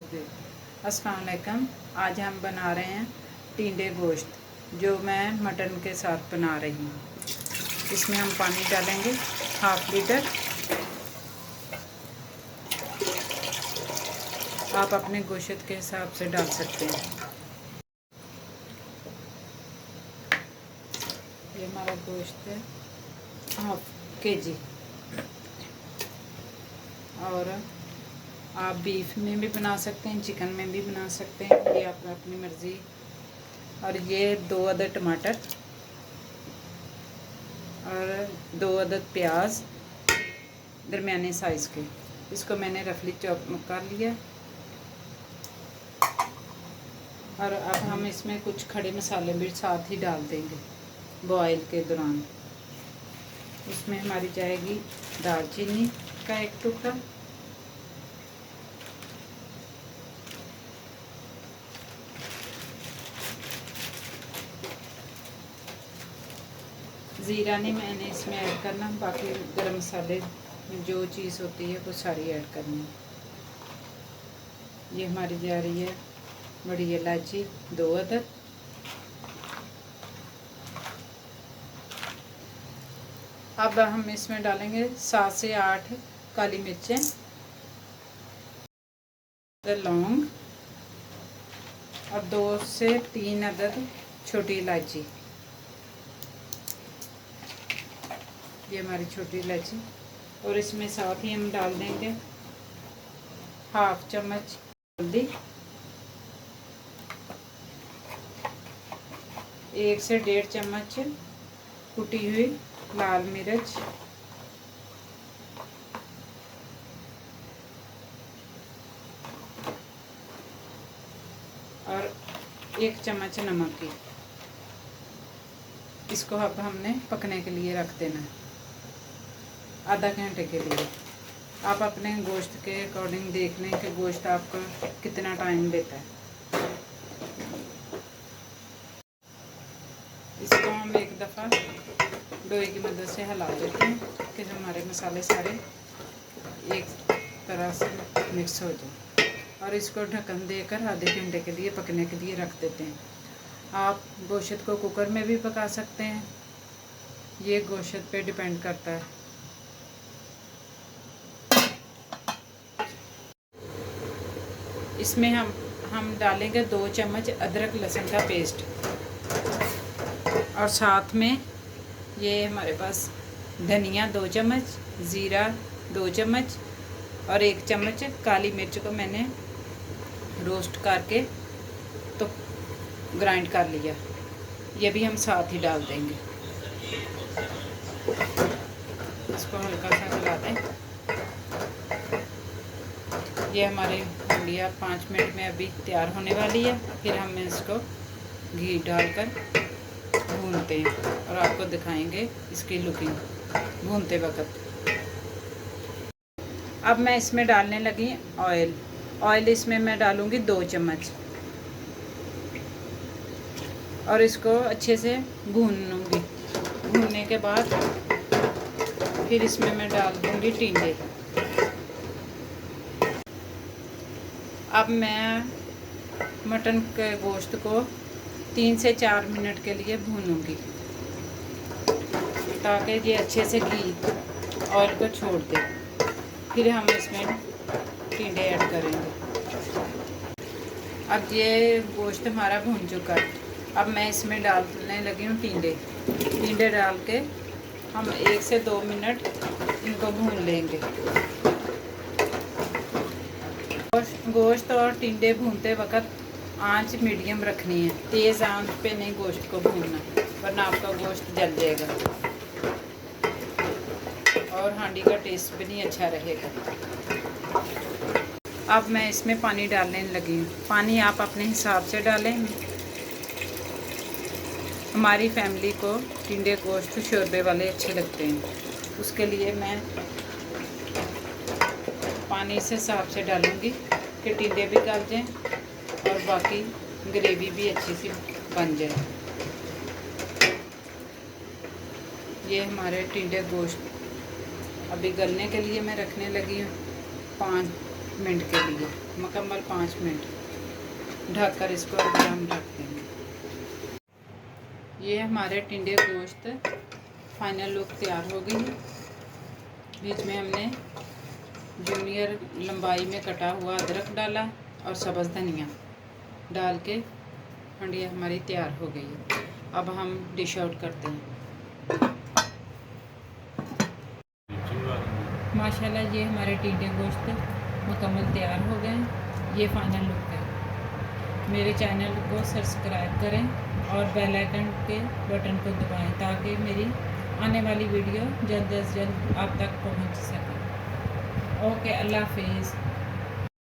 अस्सलाम वालेकुम। आज हम बना रहे हैं टिंडे गोश्त, जो मैं मटन के साथ बना रही हूँ। इसमें हम पानी डालेंगे 1/2 लीटर। आप अपने गोश्त के हिसाब से डाल सकते हैं। ये हमारा गोश्त है 1/2 kg। और आप बीफ में भी बना सकते हैं, चिकन में भी बना सकते हैं, ये आप अपनी मर्ज़ी। और ये 2 अदद टमाटर और 2 अदद प्याज दरमियाने साइज़ के, इसको मैंने रफली चॉप कर लिया। और अब हम इसमें कुछ खड़े मसाले भी साथ ही डाल देंगे बॉयल के दौरान। इसमें हमारी जाएगी दालचीनी का 1 टुकड़ा, ज़ीरा नहीं मैंने इसमें ऐड करना, बाकी गरम मसाले में जो चीज़ होती है वो सारी ऐड करनी है। ये हमारी जा रही है बड़ी इलायची 2 अदद, अब हम इसमें डालेंगे 7 से 8 काली मिर्चें, लौंग और 2 से 3 अदद छोटी इलायची। ये हमारी छोटी इलायची। और इसमें साथ ही हम डाल देंगे 1/2 चम्मच हल्दी, 1 से 1.5 चम्मच कुटी हुई लाल मिर्च, और 1 चम्मच नमक की। इसको अब हमने पकने के लिए रख देना है आधा घंटे के लिए। आप अपने गोश्त के अकॉर्डिंग देख लें कि गोश्त आपका कितना टाइम लेता है। इसको हम एक दफ़ा लोहे की मदद से हिला देते हैं कि हमारे मसाले सारे एक तरह से मिक्स हो जाए। और इसको ढक्कन देकर आधे घंटे के लिए पकने के लिए रख देते हैं। आप गोश्त को कुकर में भी पका सकते हैं, ये गोश्त पे डिपेंड करता है। इसमें हम डालेंगे 2 चम्मच अदरक लहसुन का पेस्ट, और साथ में ये हमारे पास धनिया 2 चम्मच, ज़ीरा 2 चम्मच और 1 चम्मच काली मिर्च को मैंने रोस्ट करके तो ग्राइंड कर लिया, ये भी हम साथ ही डाल देंगे। इसको हल्का सा हिला दें। ये हमारी हंडिया 5 मिनट में अभी तैयार होने वाली है। फिर हम इसको घी डालकर भूनते हैं और आपको दिखाएंगे इसकी लुकिंग भूनते वक्त। अब मैं इसमें डालने लगी ऑयल इसमें मैं डालूँगी 2 चम्मच और इसको अच्छे से भून लूँगी। भूनने के बाद फिर इसमें मैं डाल दूँगी टिंडे। अब मैं मटन के गोश्त को 3 से 4 मिनट के लिए भूनूंगी, ताकि ये अच्छे से घी ऑयल को छोड़ दे। फिर हम इसमें टिंडे ऐड करेंगे। अब ये गोश्त हमारा भून चुका है। अब मैं इसमें डालने लगी हूँ टिंडे डाल के हम 1 से 2 मिनट इनको भून लेंगे। गोश्त और टिंडे भूनते वक्त आंच मीडियम रखनी है, तेज़ आंच पे नहीं गोश्त को भूनना, वरना आपका गोश्त जल जाएगा और हांडी का टेस्ट भी नहीं अच्छा रहेगा। अब मैं इसमें पानी डालने लगी हूँ। पानी आप अपने हिसाब से डालें। हमारी फैमिली को टिंडे गोश्त शोरबे वाले अच्छे लगते हैं, उसके लिए मैं पानी इस हिसाब से डालूँगी कि टिंडे भी गल जाएँ और बाकी ग्रेवी भी अच्छी सी बन जाए। ये हमारे टिंडे गोश्त अभी गलने के लिए मैं रखने लगी हूँ मिनट के लिए, मुकम्मल 5 मिनट ढककर इसको अभी हम ढक देंगे। ये हमारे टिंडे गोश्त फाइनल लुक तैयार हो गई है। बीच में हमने जूनियर लंबाई में कटा हुआ अदरक डाला और सब्ज़ धनिया डाल के हंडिया हमारी तैयार हो गई है। अब हम डिश आउट करते हैं। माशाल्लाह ये हमारे टिंडे गोश्त मुकम्मल तैयार हो गए। ये फाइनल लुक है। मेरे चैनल को सब्सक्राइब करें और बेल आइकन के बटन को दबाएं ताकि मेरी आने वाली वीडियो जल्द से जल्द आप तक पहुंच सके। ओके, अल्लाह हाफिज़।